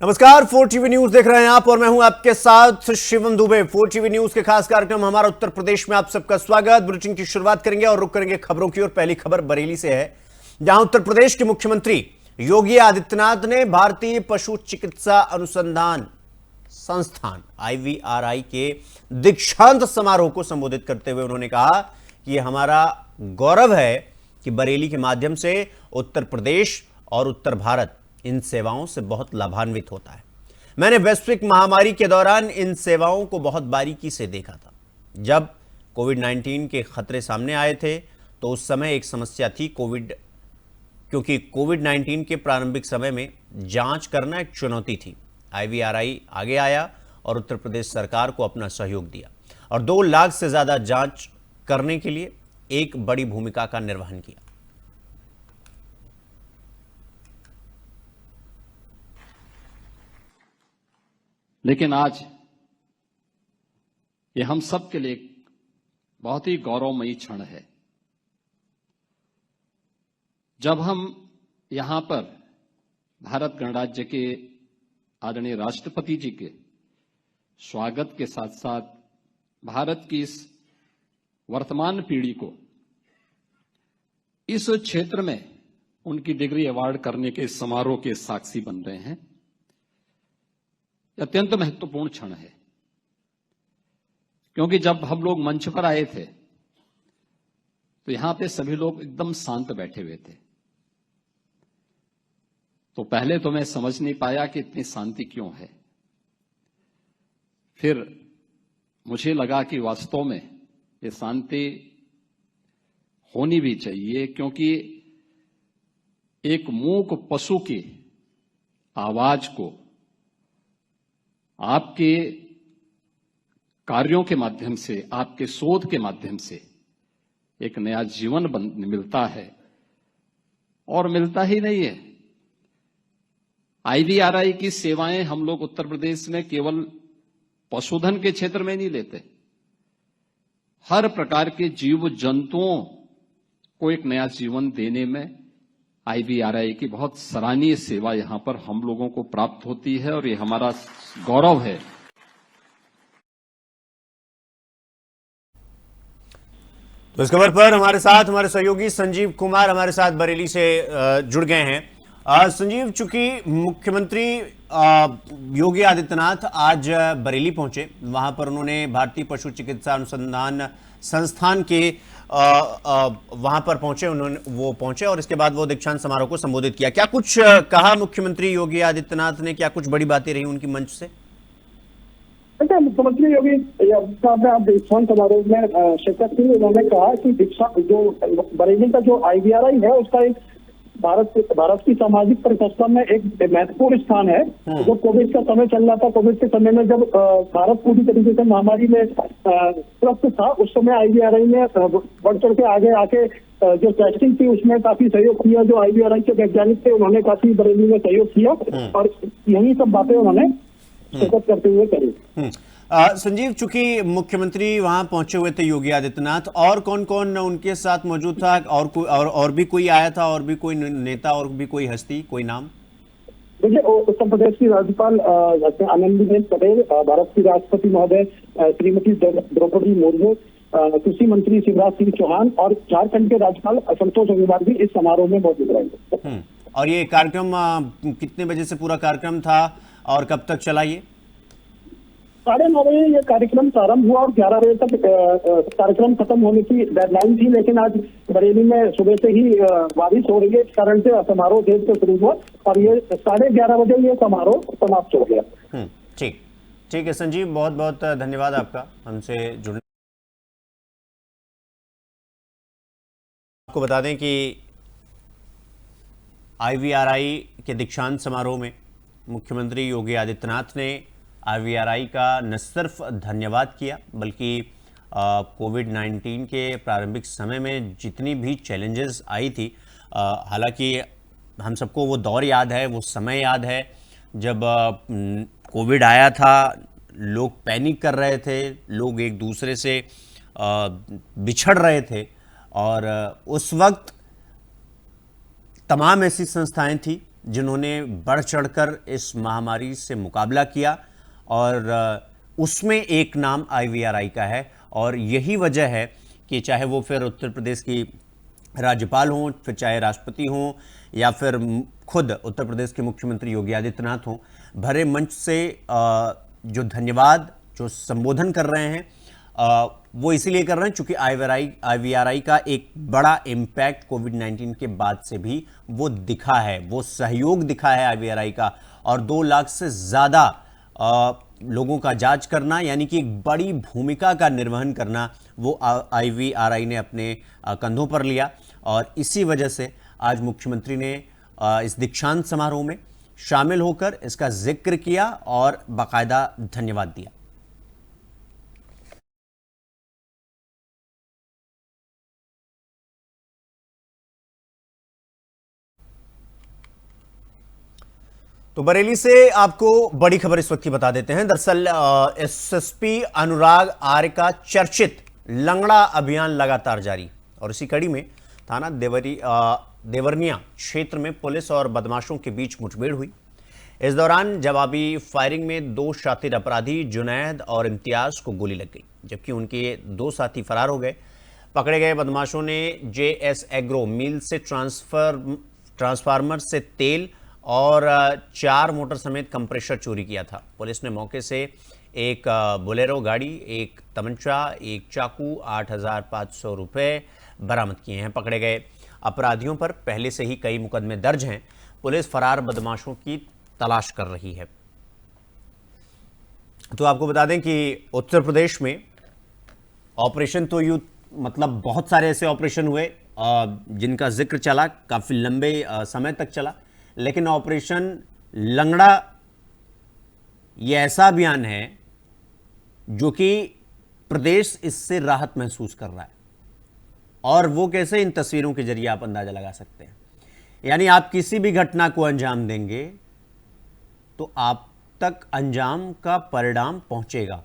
नमस्कार, 4 TV news देख रहे हैं आप और मैं हूं आपके साथ शिवम दुबे। 4 टीवी न्यूज के खास कार्यक्रम हमारा उत्तर प्रदेश में आप सबका स्वागत। बुलेटिन की शुरुआत करेंगे और रुक करेंगे खबरों की ओर। पहली खबर बरेली से है, जहां उत्तर प्रदेश के मुख्यमंत्री योगी आदित्यनाथ ने भारतीय पशु चिकित्सा अनुसंधान संस्थान IVRI के दीक्षांत समारोह को संबोधित करते हुए उन्होंने कहा कि यह हमारा गौरव है कि बरेली के माध्यम से उत्तर प्रदेश और उत्तर भारत इन सेवाओं से बहुत लाभान्वित होता है। मैंने वैश्विक महामारी के दौरान इन सेवाओं को बहुत बारीकी से देखा था। जब कोविड-19 के खतरे सामने आए थे तो उस समय एक समस्या थी क्योंकि कोविड-19 के प्रारंभिक समय में जांच करना एक चुनौती थी। IVRI आगे आया और उत्तर प्रदेश सरकार को अपना सहयोग दिया और 2 लाख से ज्यादा जांच करने के लिए एक बड़ी भूमिका का निर्वहन किया। लेकिन आज ये हम सब के लिए एक बहुत ही गौरवमयी क्षण है, जब हम यहां पर भारत गणराज्य के आदरणीय राष्ट्रपति जी के स्वागत के साथ साथ भारत की इस वर्तमान पीढ़ी को इस क्षेत्र में उनकी डिग्री अवार्ड करने के समारोह के साक्षी बन रहे हैं। अत्यंत महत्वपूर्ण क्षण है, क्योंकि जब हम लोग मंच पर आए थे तो यहां पे सभी लोग एकदम शांत बैठे हुए थे। तो पहले तो मैं समझ नहीं पाया कि इतनी शांति क्यों है। फिर मुझे लगा कि वास्तव में ये शांति होनी भी चाहिए, क्योंकि एक मूक पशु की आवाज को आपके कार्यों के माध्यम से, आपके शोध के माध्यम से एक नया जीवन मिलता है। और मिलता ही नहीं है, IVRI की सेवाएं हम लोग उत्तर प्रदेश में केवल पशुधन के क्षेत्र में नहीं लेते, हर प्रकार के जीव जंतुओं को एक नया जीवन देने में IVRI की बहुत सराहनीय सेवा यहां पर हम लोगों को प्राप्त होती है और ये हमारा गौरव है। तो इस खबर पर हमारे साथ हमारे सहयोगी संजीव कुमार हमारे साथ बरेली से जुड़ गए हैं। संजीव, चूंकि मुख्यमंत्री योगी आदित्यनाथ आज बरेली पहुंचे, वहां पर उन्होंने भारतीय पशु चिकित्सा अनुसंधान संस्थान के वहां पर पहुंचे और इसके बाद वो दीक्षांत समारोह को संबोधित किया। क्या कुछ कहा मुख्यमंत्री योगी आदित्यनाथ ने? क्या कुछ बड़ी बातें रही उनकी मंच से? देखिए, मुख्यमंत्री योगी आप दीक्षांत समारोह में शिरकत की। उन्होंने कहा कि दीक्षांत जो बरेली का जो IVRI है उसका एक भारत की सामाजिक परिव्यवस्था में एक महत्वपूर्ण स्थान है। जो कोविड का समय चल रहा था, कोविड के समय में जब भारत पूरी तरीके से महामारी में ग्रस्त था, उस समय IVRI ने बढ़ चढ़ के आगे आके जो टेस्टिंग थी उसमें काफी सहयोग किया। जो IVRI के वैज्ञानिक थे उन्होंने काफी बरेली में सहयोग किया और यही सब बातें उन्होंने शिरकत करते हुए करी। संजीव, चूंकि मुख्यमंत्री वहां पहुंचे हुए थे योगी आदित्यनाथ, और कौन कौन उनके साथ मौजूद था? और भी कोई आया था? और भी कोई नेता और भी कोई हस्ती, कोई नाम? देखिए, उत्तर प्रदेश की राज्यपाल आनंदीबेन पटेल, भारत की राष्ट्रपति महोदय श्रीमती द्रौपदी मुर्मू, कृषि मंत्री शिवराज सिंह चौहान और झारखंड के राज्यपाल संतोष गंगवार भी इस समारोह में मौजूद रहेंगे। और ये कार्यक्रम कितने बजे से पूरा कार्यक्रम था और कब तक चला? ये 9:30 बजे ये कार्यक्रम प्रारंभ हुआ और 11 बजे तक कार्यक्रम खत्म होने की डेडलाइन थी। लेकिन आज बरेली में सुबह से ही बारिश हो रही है, इस कारण से समारोह देर से शुरू हुआ और ये 11:30 बजे ये समारोह समाप्त हो गया। ठीक है संजीव, बहुत बहुत धन्यवाद आपका हमसे जुड़ने। आपको बता दें कि IVRI के दीक्षांत समारोह में मुख्यमंत्री योगी आदित्यनाथ ने IVRI का न सिर्फ धन्यवाद किया, बल्कि कोविड-19 के प्रारंभिक समय में जितनी भी चैलेंजेस आई थी, हालांकि हम सबको वो दौर याद है, वो समय याद है जब कोविड आया था, लोग पैनिक कर रहे थे, लोग एक दूसरे से बिछड़ रहे थे और उस वक्त तमाम ऐसी संस्थाएं थी जिन्होंने बढ़ चढ़कर इस महामारी से मुकाबला किया, और उसमें एक नाम IVRI का है। और यही वजह है कि चाहे वो फिर उत्तर प्रदेश की राज्यपाल हों, फिर चाहे राष्ट्रपति हों, या फिर खुद उत्तर प्रदेश के मुख्यमंत्री योगी आदित्यनाथ हों, भरे मंच से जो धन्यवाद, जो संबोधन कर रहे हैं, वो इसीलिए कर रहे हैं क्योंकि IVRI का एक बड़ा इम्पैक्ट कोविड-19 के बाद से भी वो दिखा है, वो सहयोग दिखा है IVRI का। और 2 लाख से ज़्यादा लोगों का जांच करना, यानी कि एक बड़ी भूमिका का निर्वहन करना, वो IVRI ने अपने कंधों पर लिया। और इसी वजह से आज मुख्यमंत्री ने इस दीक्षांत समारोह में शामिल होकर इसका जिक्र किया और बाकायदा धन्यवाद दिया। तो बरेली से आपको बड़ी खबर इस वक्त की बता देते हैं। दरअसल SSP अनुराग आर्य का चर्चित लंगड़ा अभियान लगातार जारी, और इसी कड़ी में थाना देवरनिया क्षेत्र में पुलिस और बदमाशों के बीच मुठभेड़ हुई। इस दौरान जवाबी फायरिंग में 2 शातिर अपराधी जुनैद और इम्तियाज को गोली लग गई, जबकि उनके 2 साथी फरार हो गए। पकड़े गए बदमाशों ने JS एग्रो मिल से ट्रांसफार्मर से तेल और 4 मोटर समेत कंप्रेशर चोरी किया था। पुलिस ने मौके से एक बोलेरो गाड़ी, एक तमंचा, एक चाकू, 8,500 रुपये बरामद किए हैं। पकड़े गए अपराधियों पर पहले से ही कई मुकदमे दर्ज हैं। पुलिस फरार बदमाशों की तलाश कर रही है। तो आपको बता दें कि उत्तर प्रदेश में ऑपरेशन तो मतलब बहुत सारे ऐसे ऑपरेशन हुए जिनका जिक्र चला, काफ़ी लंबे समय तक चला, लेकिन ऑपरेशन लंगड़ा ये ऐसा अभियान है जो कि प्रदेश इससे राहत महसूस कर रहा है। और वो कैसे, इन तस्वीरों के जरिए आप अंदाजा लगा सकते हैं। यानी आप किसी भी घटना को अंजाम देंगे तो आप तक अंजाम का परिणाम पहुंचेगा।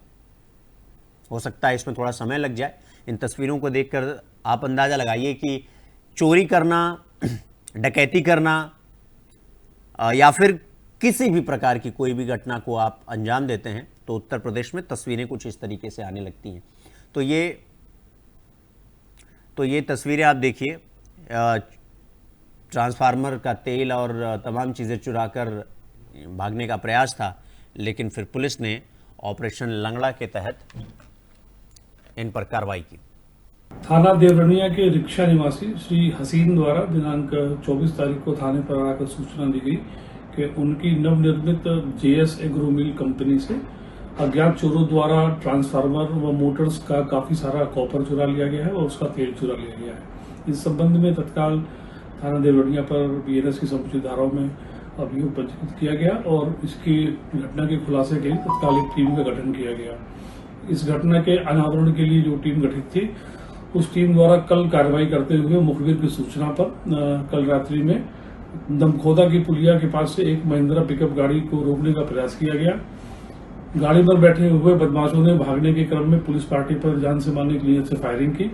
हो सकता है इसमें थोड़ा समय लग जाए। इन तस्वीरों को देखकर आप अंदाजा लगाइए कि चोरी करना, डकैती करना या फिर किसी भी प्रकार की कोई भी घटना को आप अंजाम देते हैं तो उत्तर प्रदेश में तस्वीरें कुछ इस तरीके से आने लगती हैं। तो ये तस्वीरें आप देखिए, ट्रांसफार्मर का तेल और तमाम चीज़ें चुराकर भागने का प्रयास था, लेकिन फिर पुलिस ने ऑपरेशन लंगड़ा के तहत इन पर कार्रवाई की। थाना देवरनिया के रिक्शा निवासी श्री हसीन द्वारा दिनांक 24 तारीख को थाने पर आकर सूचना दी गई कि उनकी नवनिर्मित JS एग्रो मिल कंपनी से अज्ञात चोरों द्वारा ट्रांसफार्मर व मोटर्स का काफी सारा कॉपर चुरा लिया गया है और उसका तेल चुरा लिया गया है। इस संबंध में तत्काल थाना देवरनिया पर BNS की समुचित धाराओं में अभियोग पंजीकृत किया गया और इसकी घटना के खुलासे के लिए तत्काल एक टीम का गठन किया गया। इस घटना के अनावरण के लिए जो टीम गठित थी, उस टीम द्वारा कल कार्रवाई करते हुए मुखबिर की सूचना पर कल रात्रि में दमखोदा की पुलिया के पास से एक महिंद्रा पिकअप गाड़ी को रोकने का प्रयास किया गया। गाड़ी पर बैठे हुए बदमाशों ने भागने के क्रम में पुलिस पार्टी पर जान से मारने की नीयत से फायरिंग की।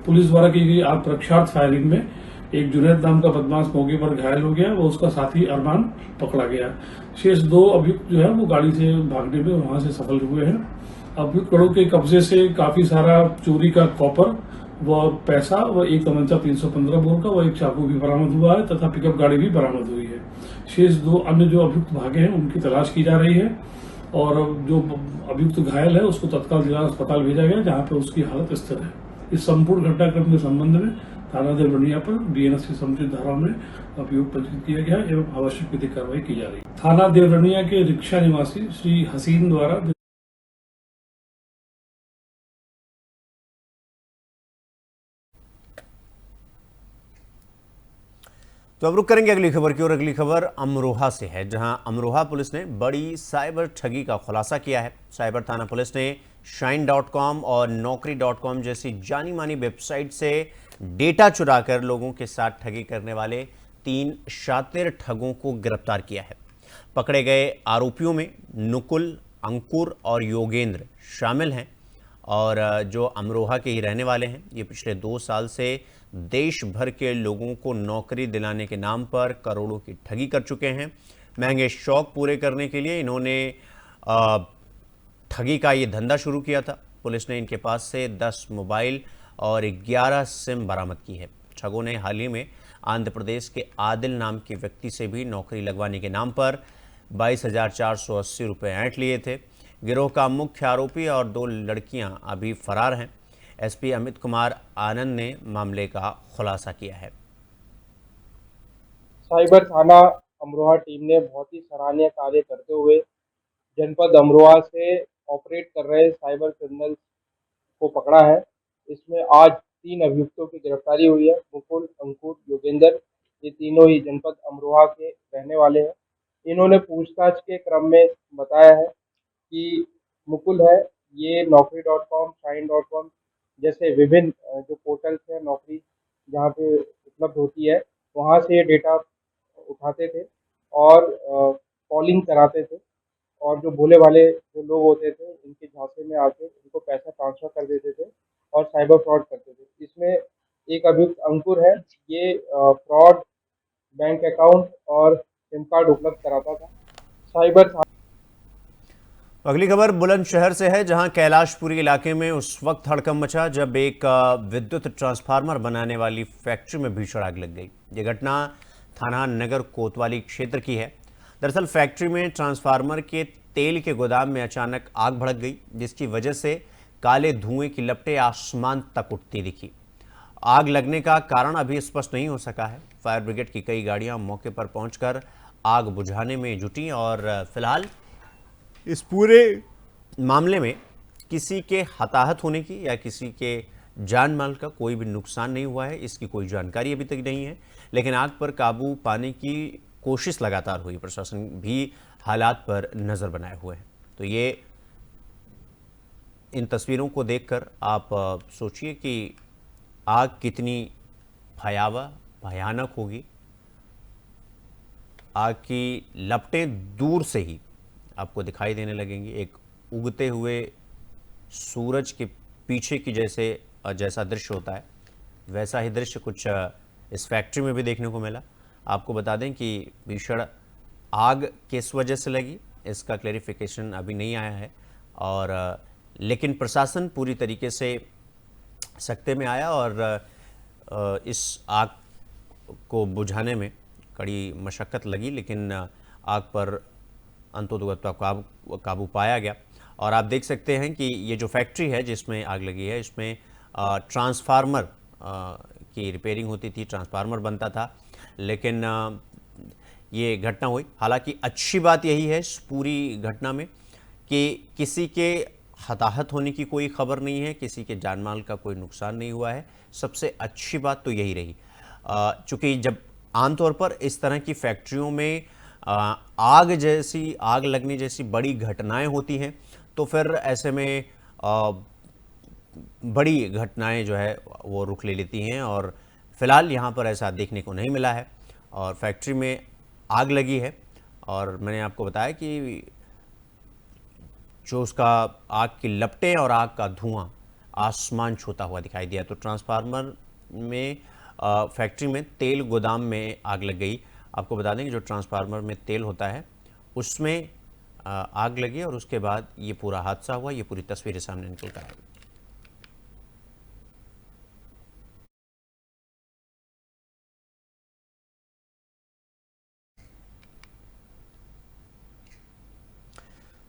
पुलिस द्वारा की गई आत्मरक्षार्थ फायरिंग में एक जुनैद नाम का बदमाश मौके पर घायल हो गया व उसका साथी अरमान पकड़ा गया। शेष 2 अभियुक्त जो है वो गाड़ी से भागने में वहां से सफल हुए हैं। अभियुक्तों के कब्जे से काफी सारा चोरी का कॉपर व पैसा व एक तमंचा 315 बोर का व एक चाकू भी बरामद हुआ है तथा पिकअप गाड़ी भी बरामद हुई है। शेष 2 अन्य जो अभियुक्त भागे हैं उनकी तलाश की जा रही है और जो अभियुक्त घायल है उसको तत्काल जिला अस्पताल भेजा गया जहां पर उसकी हालत स्थिर है। इस संपूर्ण घटनाक्रम के संबंध में थाना देवरनिया पर BNS की समुचित धाराओं में अभियोग पंजीकृत किया गया एवं आवश्यक विधिक कार्रवाई की जा रही है। थाना देवरनिया के रिक्शा निवासी श्री हसीन द्वारा तो अब रुक करेंगे अगली खबर की ओर। अगली खबर अमरोहा से है, जहां अमरोहा पुलिस ने बड़ी साइबर ठगी का खुलासा किया है। साइबर थाना पुलिस ने shine.com और naukri.com जैसी जानी मानी वेबसाइट से डेटा चुराकर लोगों के साथ ठगी करने वाले 3 शातिर ठगों को गिरफ्तार किया है। पकड़े गए आरोपियों में नुकुल, अंकुर और योगेंद्र शामिल हैं और जो अमरोहा के ही रहने वाले हैं। ये पिछले 2 साल से देश भर के लोगों को नौकरी दिलाने के नाम पर करोड़ों की ठगी कर चुके हैं। महंगे शौक पूरे करने के लिए इन्होंने ठगी का ये धंधा शुरू किया था। पुलिस ने इनके पास से 10 मोबाइल और 11 सिम बरामद की है। ठगों ने हाल ही में आंध्र प्रदेश के आदिल नाम के व्यक्ति से भी नौकरी लगवाने के नाम पर 22,480 रुपये ऐंठ लिए थे। गिरोह का मुख्य आरोपी और 2 लड़कियां अभी फरार हैं। एसपी अमित कुमार आनंद ने मामले का खुलासा किया है। साइबर थाना अमरोहा टीम ने बहुत ही सराहनीय कार्य करते हुए जनपद अमरोहा से ऑपरेट कर रहे साइबर क्रिमिनल्स को पकड़ा है। इसमें आज 3 अभियुक्तों की गिरफ्तारी हुई है। मुकुल, अंकुर, योगेंद्र, ये तीनों ही जनपद अमरोहा के रहने वाले हैं। इन्होंने पूछताछ के क्रम में बताया है कि मुकुल है, ये naukri.com, shine.com जैसे विभिन्न जो पोर्टल्स हैं नौकरी जहाँ पे उपलब्ध होती है, वहाँ से ये डेटा उठाते थे और कॉलिंग कराते थे और जो भोले भाले जो लोग होते थे इनके झांसे में आके इनको पैसा ट्रांसफर कर देते थे और साइबर फ्रॉड करते थे। इसमें एक अभियुक्त अंकुर है, ये फ्रॉड, बैंक अकाउंट और सिम कार्ड उपलब्ध कराता था। साइबर अगली खबर बुलंदशहर से है, जहां कैलाशपुरी इलाके में उस वक्त हड़कंप मचा जब एक विद्युत ट्रांसफार्मर बनाने वाली फैक्ट्री में भीषण आग लग गई। यह घटना थाना नगर कोतवाली क्षेत्र की है। दरअसल फैक्ट्री में ट्रांसफार्मर के तेल के गोदाम में अचानक आग भड़क गई, जिसकी वजह से काले धुएं की लपटें आसमान तक उठती दिखी। आग लगने का कारण अभी स्पष्ट नहीं हो सका है। फायर ब्रिगेड की कई गाड़ियां मौके पर पहुंचकर आग बुझाने में जुटी और फिलहाल इस पूरे मामले में किसी के हताहत होने की या किसी के जान माल का कोई भी नुकसान नहीं हुआ है, इसकी कोई जानकारी अभी तक नहीं है। लेकिन आग पर काबू पाने की कोशिश लगातार हुई। प्रशासन भी हालात पर नज़र बनाए हुए हैं। तो ये इन तस्वीरों को देखकर आप सोचिए कि आग कितनी भयावह भयानक होगी। आग की लपटें दूर से ही आपको दिखाई देने लगेंगी। एक उगते हुए सूरज के पीछे की जैसा दृश्य होता है, वैसा ही दृश्य कुछ इस फैक्ट्री में भी देखने को मिला। आपको बता दें कि भीषण आग किस वजह से लगी, इसका क्लैरिफिकेशन अभी नहीं आया है और लेकिन प्रशासन पूरी तरीके से सख्ते में आया और इस आग को बुझाने में कड़ी मशक्क़त लगी, लेकिन आग पर अंततोगत्वा काबू पाया गया। और आप देख सकते हैं कि ये जो फैक्ट्री है जिसमें आग लगी है, इसमें ट्रांसफार्मर की रिपेयरिंग होती थी, ट्रांसफार्मर बनता था, लेकिन ये घटना हुई। हालांकि अच्छी बात यही है इस पूरी घटना में कि किसी के हताहत होने की कोई खबर नहीं है, किसी के जानमाल का कोई नुकसान नहीं हुआ है। सबसे अच्छी बात तो यही रही। चूँकि जब आमतौर पर इस तरह की फैक्ट्रियों में आग लगने जैसी बड़ी घटनाएं होती हैं, तो फिर ऐसे में बड़ी घटनाएं जो है वो रुख ले लेती हैं और फिलहाल यहाँ पर ऐसा देखने को नहीं मिला है। और फैक्ट्री में आग लगी है और मैंने आपको बताया कि जो उसका आग की लपटें और आग का धुआं आसमान छूता हुआ दिखाई दिया। तो ट्रांसफार्मर में फैक्ट्री में तेल गोदाम में आग लग गई। आपको बता दें कि जो ट्रांसफार्मर में तेल होता है उसमें आग लगी और उसके बाद ये पूरा हादसा हुआ। ये पूरी तस्वीरें सामने निकल कर आई।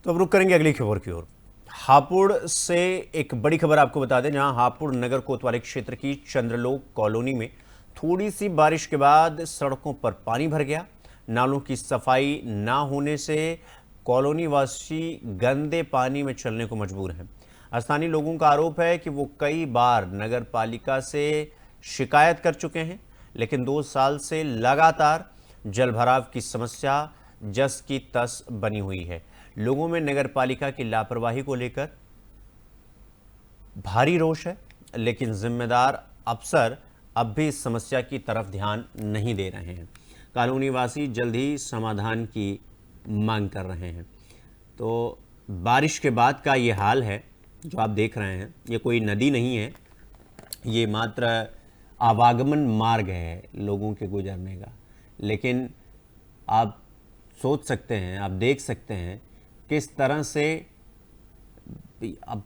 तो अब रुक करेंगे अगली खबर की ओर। हापुड़ से एक बड़ी खबर आपको बता दें, जहां हापुड़ नगर कोतवाली क्षेत्र की चंद्रलोक कॉलोनी में थोड़ी सी बारिश के बाद सड़कों पर पानी भर गया। नालों की सफाई ना होने से कॉलोनी वासी गंदे पानी में चलने को मजबूर हैं। स्थानीय लोगों का आरोप है कि वो कई बार नगर पालिका से शिकायत कर चुके हैं, लेकिन 2 साल से लगातार जलभराव की समस्या जस की तस बनी हुई है। लोगों में नगर पालिका की लापरवाही को लेकर भारी रोष है, लेकिन जिम्मेदार अफसर अब भी इस समस्या की तरफ ध्यान नहीं दे रहे हैं। कॉलोनी वासी जल्द ही समाधान की मांग कर रहे हैं। तो बारिश के बाद का ये हाल है जो आप देख रहे हैं। ये कोई नदी नहीं है, ये मात्र आवागमन मार्ग है लोगों के गुजरने का। लेकिन आप सोच सकते हैं, आप देख सकते हैं किस तरह से अब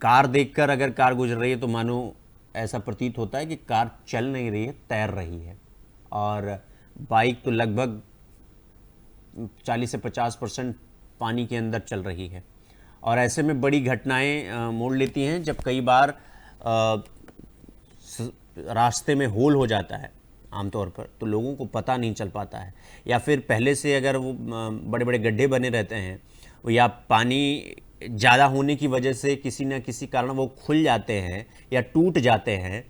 कार देखकर अगर कार गुजर रही है तो मानो ऐसा प्रतीत होता है कि कार चल नहीं रही है, तैर रही है। और बाइक तो लगभग 40 से 50% पानी के अंदर चल रही है। और ऐसे में बड़ी घटनाएं मोड़ लेती हैं जब कई बार रास्ते में होल हो जाता है आमतौर पर, तो लोगों को पता नहीं चल पाता है, या फिर पहले से अगर वो बड़े बड़े गड्ढे बने रहते हैं या पानी ज़्यादा होने की वजह से किसी न किसी कारण वो खुल जाते हैं या टूट जाते हैं।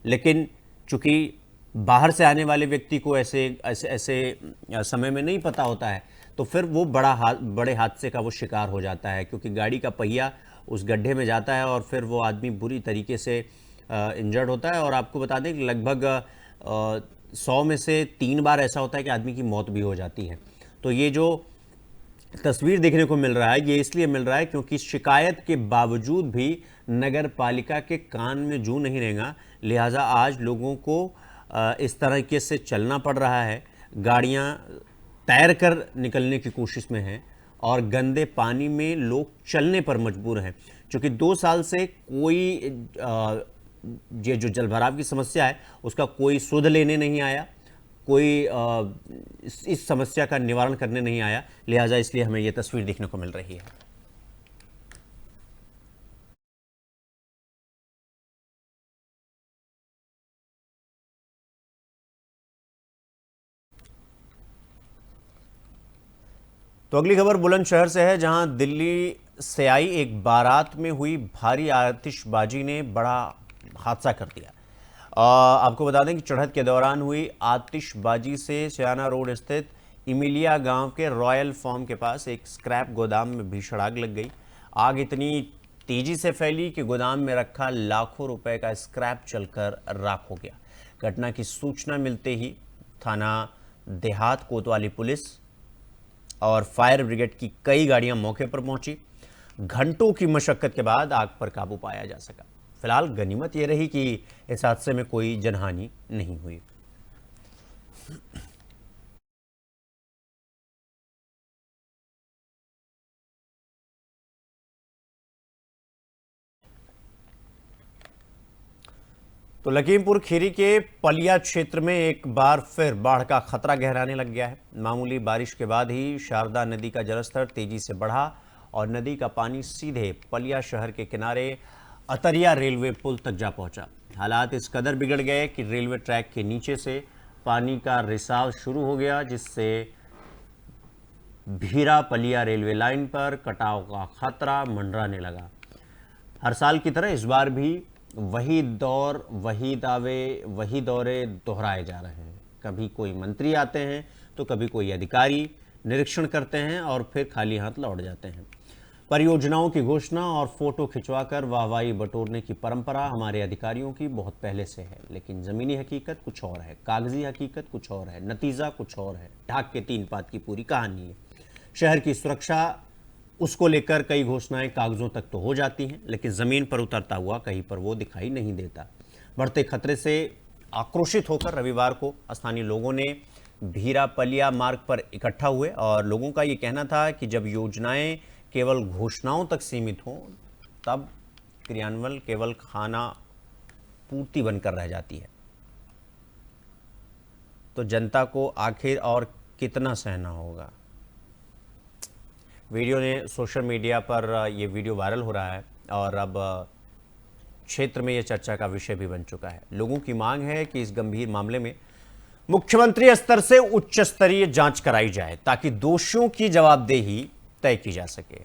लेकिन चूँकि बाहर से आने वाले व्यक्ति को ऐसे समय में नहीं पता होता है, तो फिर वो बड़े हादसे का वो शिकार हो जाता है, क्योंकि गाड़ी का पहिया उस गड्ढे में जाता है और फिर वो आदमी बुरी तरीके से इंजर्ड होता है। और आपको बता दें कि लगभग 100 में से 3 बार ऐसा होता है कि आदमी की मौत भी हो जाती है। तो ये जो तस्वीर देखने को मिल रहा है ये इसलिए मिल रहा है क्योंकि शिकायत के बावजूद भी नगर पालिका के कान में जू नहीं रहेगा, लिहाजा आज लोगों को इस तरीके से चलना पड़ रहा है। गाड़ियां तैर कर निकलने की कोशिश में हैं और गंदे पानी में लोग चलने पर मजबूर हैं, क्योंकि 2 साल से कोई ये जो जलभराव की समस्या है उसका कोई सुध लेने नहीं आया, कोई इस समस्या का निवारण करने नहीं आया। लिहाजा इसलिए हमें ये तस्वीर देखने को मिल रही है। तो अगली खबर बुलंदशहर से है, जहां दिल्ली से आई एक बारात में हुई भारी आतिशबाजी ने बड़ा हादसा कर दिया। आपको बता दें कि चढ़त के दौरान हुई आतिशबाजी से सियाना रोड स्थित इमिलिया गांव के रॉयल फार्म के पास एक स्क्रैप गोदाम में भीषण आग लग गई। आग इतनी तेजी से फैली कि गोदाम में रखा लाखों रुपए का स्क्रैप जलकर राख हो गया। घटना की सूचना मिलते ही थाना देहात कोतवाली पुलिस और फायर ब्रिगेड की कई गाड़ियां मौके पर पहुंची। घंटों की मशक्कत के बाद आग पर काबू पाया जा सका। फिलहाल गनीमत यह रही कि इस हादसे में कोई जनहानि नहीं हुई। तो लखीमपुर खीरी के पलिया क्षेत्र में एक बार फिर बाढ़ का खतरा गहराने लग गया है। मामूली बारिश के बाद ही शारदा नदी का जलस्तर तेजी से बढ़ा और नदी का पानी सीधे पलिया शहर के किनारे अतरिया रेलवे पुल तक जा पहुंचा। हालात इस कदर बिगड़ गए कि रेलवे ट्रैक के नीचे से पानी का रिसाव शुरू हो गया, जिससे भीरा पलिया रेलवे लाइन पर कटाव का खतरा मंडराने लगा। हर साल की तरह इस बार भी वही दौर, वही दावे, वही दौरे दोहराए जा रहे हैं। कभी कोई मंत्री आते हैं तो कभी कोई अधिकारी निरीक्षण करते हैं और फिर खाली हाथ लौट जाते हैं। परियोजनाओं की घोषणा और फोटो खिंचवाकर वाहवाही बटोरने की परंपरा हमारे अधिकारियों की बहुत पहले से है, लेकिन जमीनी हकीकत कुछ और है, कागजी हकीकत कुछ और है, नतीजा कुछ और है। ढाक के 3 पात की पूरी कहानी है। शहर की सुरक्षा, उसको लेकर कई घोषणाएं कागजों तक तो हो जाती हैं, लेकिन जमीन पर उतरता हुआ कहीं पर वो दिखाई नहीं देता। बढ़ते खतरे से आक्रोशित होकर रविवार को स्थानीय लोगों ने भीरा पलिया मार्ग पर इकट्ठा हुए और लोगों का ये कहना था कि जब योजनाएं केवल घोषणाओं तक सीमित हों तब क्रियान्वयन केवल खाना पूर्ति बनकर रह जाती है। तो जनता को आखिर और कितना सहना होगा। वीडियो ने सोशल मीडिया पर यह वीडियो वायरल हो रहा है और अब क्षेत्र में यह चर्चा का विषय भी बन चुका है। लोगों की मांग है कि इस गंभीर मामले में मुख्यमंत्री स्तर से उच्च स्तरीय जांच कराई जाए ताकि दोषियों की जवाबदेही तय की जा सके।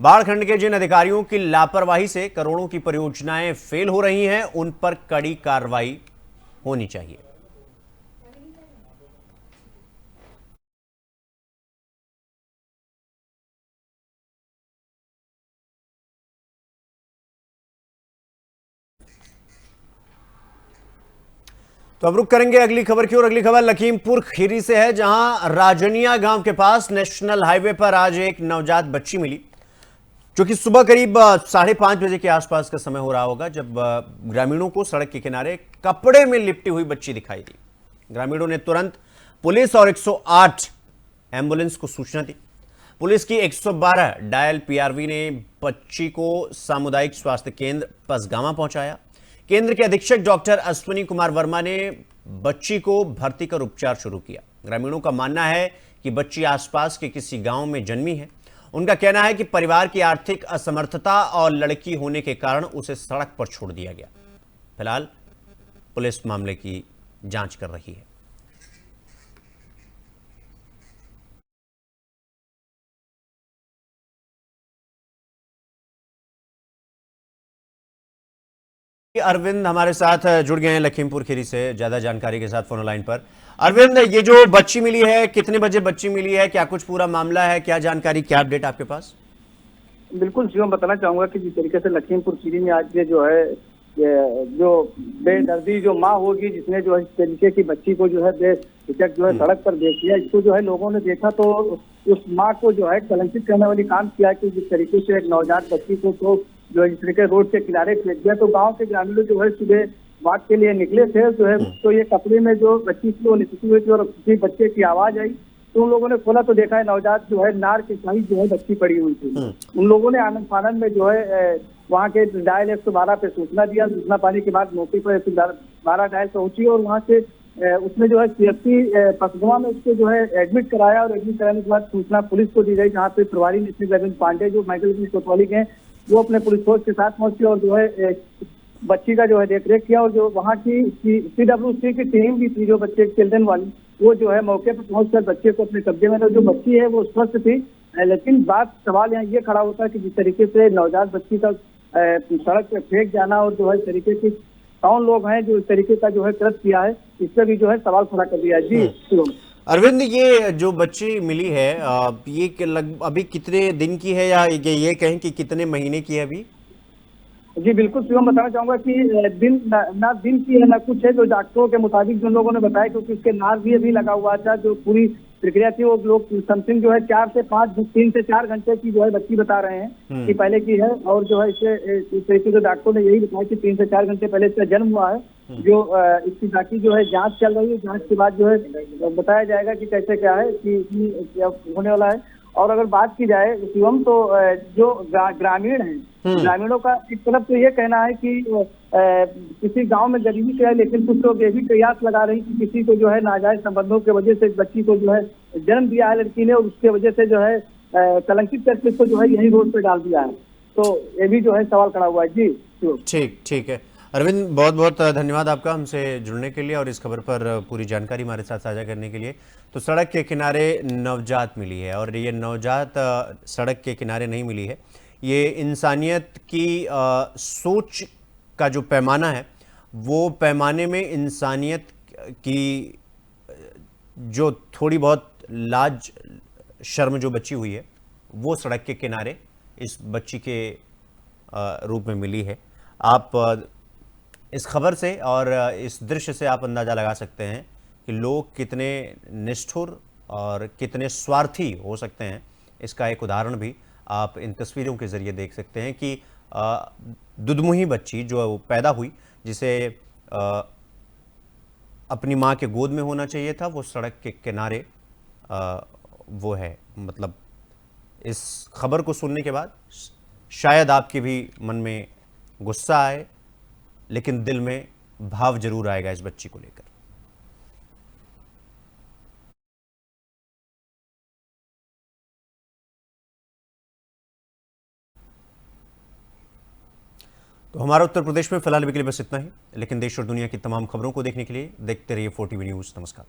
बाढ़ खंड के जिन अधिकारियों की लापरवाही से करोड़ों की परियोजनाएं फेल हो रही हैं, उन पर कड़ी कार्रवाई होनी चाहिए। तो अब रुक करेंगे अगली खबर की ओर। अगली खबर लखीमपुर खीरी से है, जहां राजनिया गांव के पास नेशनल हाईवे पर आज एक नवजात बच्ची मिली। क्योंकि सुबह करीब 5:30 बजे के आसपास का समय हो रहा होगा जब ग्रामीणों को सड़क के किनारे कपड़े में लिपटी हुई बच्ची दिखाई दी। ग्रामीणों ने तुरंत पुलिस और 108 एम्बुलेंस को सूचना दी। पुलिस की 112 डायल पीआरवी ने बच्ची को सामुदायिक स्वास्थ्य केंद्र पसगामा पहुंचाया। केंद्र के अधीक्षक डॉक्टर अश्विनी कुमार वर्मा ने बच्ची को भर्ती कर उपचार शुरू किया। ग्रामीणों का मानना है कि बच्ची आसपास के किसी गांव में जन्मी है। उनका कहना है कि परिवार की आर्थिक असमर्थता और लड़की होने के कारण उसे सड़क पर छोड़ दिया गया। फिलहाल पुलिस मामले की जांच कर रही है। अरविंद हमारे साथ जुड़ गए हैं लखीमपुर खीरी से ज्यादा जानकारी के साथ फोन लाइन पर। अरविंद, ये जो बच्ची मिली है, कितने बजे बच्ची मिली है, क्या कुछ पूरा मामला है, क्या जानकारी, क्या अपडेट आपके पास? बिल्कुल शिवम, बताना चाहूंगा कि जिस तरीके से लखीमपुर खीरी में आज ये जो है जो बेदर्दी जो माँ होगी जिसने जो है इस तरीके की बच्ची को जो है बेहिचक जो है सड़क पर देख लिया, इसको जो है लोगों ने देखा तो उस माँ को जो है कलंकित करने वाली काम किया कि जिस तरीके से एक नवजात बच्ची को तो जो है इस तरीके रोड के किनारे फेंक दिया। तो गाँव के ग्रामीण जो है सुबह वाक के लिए निकले थे जो है, तो ये कपड़े में जो बच्ची थी वो निकली हुई थी और किसी बच्चे की आवाज आई तो उन लोगों ने खोला तो देखा है नवजात जो है नार के साइड जो है बच्ची पड़ी हुई थी। उन लोगों ने आनंद फानंद में जो है वहाँ के डायल 112 पे सूचना दिया। सूचना पाने के बाद मौके पर 112 डायल पहुंची और वहाँ से उसने जो है सीएचसी पसगवा में उसको जो है एडमिट कराया और एडमिट कराने के बाद सूचना पुलिस को दी गई, जहाँ पे प्रभारी निश्चित रविंद्र पांडे जो मेडिकल पुलिस कोतवाली के हैं वो अपने पुलिस फोर्स के साथ पहुंचे और जो है बच्ची का जो है देखरेख किया। और जो वहाँ की CWC की टीम भी थी जो बच्चे चिल्ड्रन वाली, वो जो है मौके पर पहुंचकर बच्चे को अपने कब्जे में, जो बच्ची है वो स्वस्थ थी। लेकिन सवाल यहाँ ये खड़ा होता है कि जिस तरीके से नवजात बच्ची का सड़क पे फेंक जाना और जो है इस तरीके की कौन लोग हैं जो इस तरीके का जो है कृत्य किया है, इस पर भी जो है सवाल खड़ा कर दिया है। जी अरविंद, ये जो बच्ची मिली है ये अभी कितने दिन की है या ये कहें कि कितने महीने की है अभी? जी बिल्कुल शिवम, बताना चाहूंगा कि दिन ना दिन की है ना कुछ है, जो डॉक्टरों के मुताबिक जो लोगों ने बताया, क्योंकि उसके नार भी अभी लगा हुआ था। जो पूरी प्रक्रिया थी वो लोग समथिंग जो है 3 से 4 घंटे की जो है बच्ची बता रहे हैं कि पहले की है। और जो है इसे डॉक्टरों ने यही बताया कि 3 से 4 घंटे पहले इसका जन्म हुआ है। जो इसकी बाकी जो है जांच चल रही है, जांच के बाद जो है बताया जाएगा कि कैसे क्या है कि क्या होने वाला है। और अगर बात की जाए शिवम तो जो ग्रामीण हैं, ग्रामीणों का एक तरफ तो ये कहना है कि किसी गांव में गरीबी से है, लेकिन कुछ लोग ये भी कयास लगा रहे हैं कि किसी को जो है नाजायज संबंधों की वजह से बच्ची को जो है जन्म दिया है लड़की ने और उसके वजह से जो है कलंकित करके इसको जो है यही रोड पे डाल दिया है। तो ये भी जो है सवाल खड़ा हुआ है। जी ठीक है अरविंद, बहुत बहुत धन्यवाद आपका हमसे जुड़ने के लिए और इस खबर पर पूरी जानकारी हमारे साथ साझा करने के लिए। तो सड़क के किनारे नवजात मिली है और ये नवजात सड़क के किनारे नहीं मिली है। ये इंसानियत की सोच का जो पैमाना है वो पैमाने में इंसानियत की जो थोड़ी बहुत लाज शर्म जो बची हुई है वो सड़क के किनारे इस बच्ची के रूप में मिली है। आप इस खबर से और इस दृश्य से आप अंदाज़ा लगा सकते हैं कि लोग कितने निष्ठुर और कितने स्वार्थी हो सकते हैं। इसका एक उदाहरण भी आप इन तस्वीरों के ज़रिए देख सकते हैं कि दुधमुही बच्ची जो पैदा हुई, जिसे अपनी माँ के गोद में होना चाहिए था, वो सड़क के किनारे वो है। मतलब इस खबर को सुनने के बाद शायद आपके भी मन में गुस्सा आए, लेकिन दिल में भाव जरूर आएगा इस बच्ची को लेकर। तो हमारा उत्तर प्रदेश में फिलहाल के लिए बस इतना ही, लेकिन देश और दुनिया की तमाम खबरों को देखने के लिए देखते रहिए 4TV न्यूज़। नमस्कार।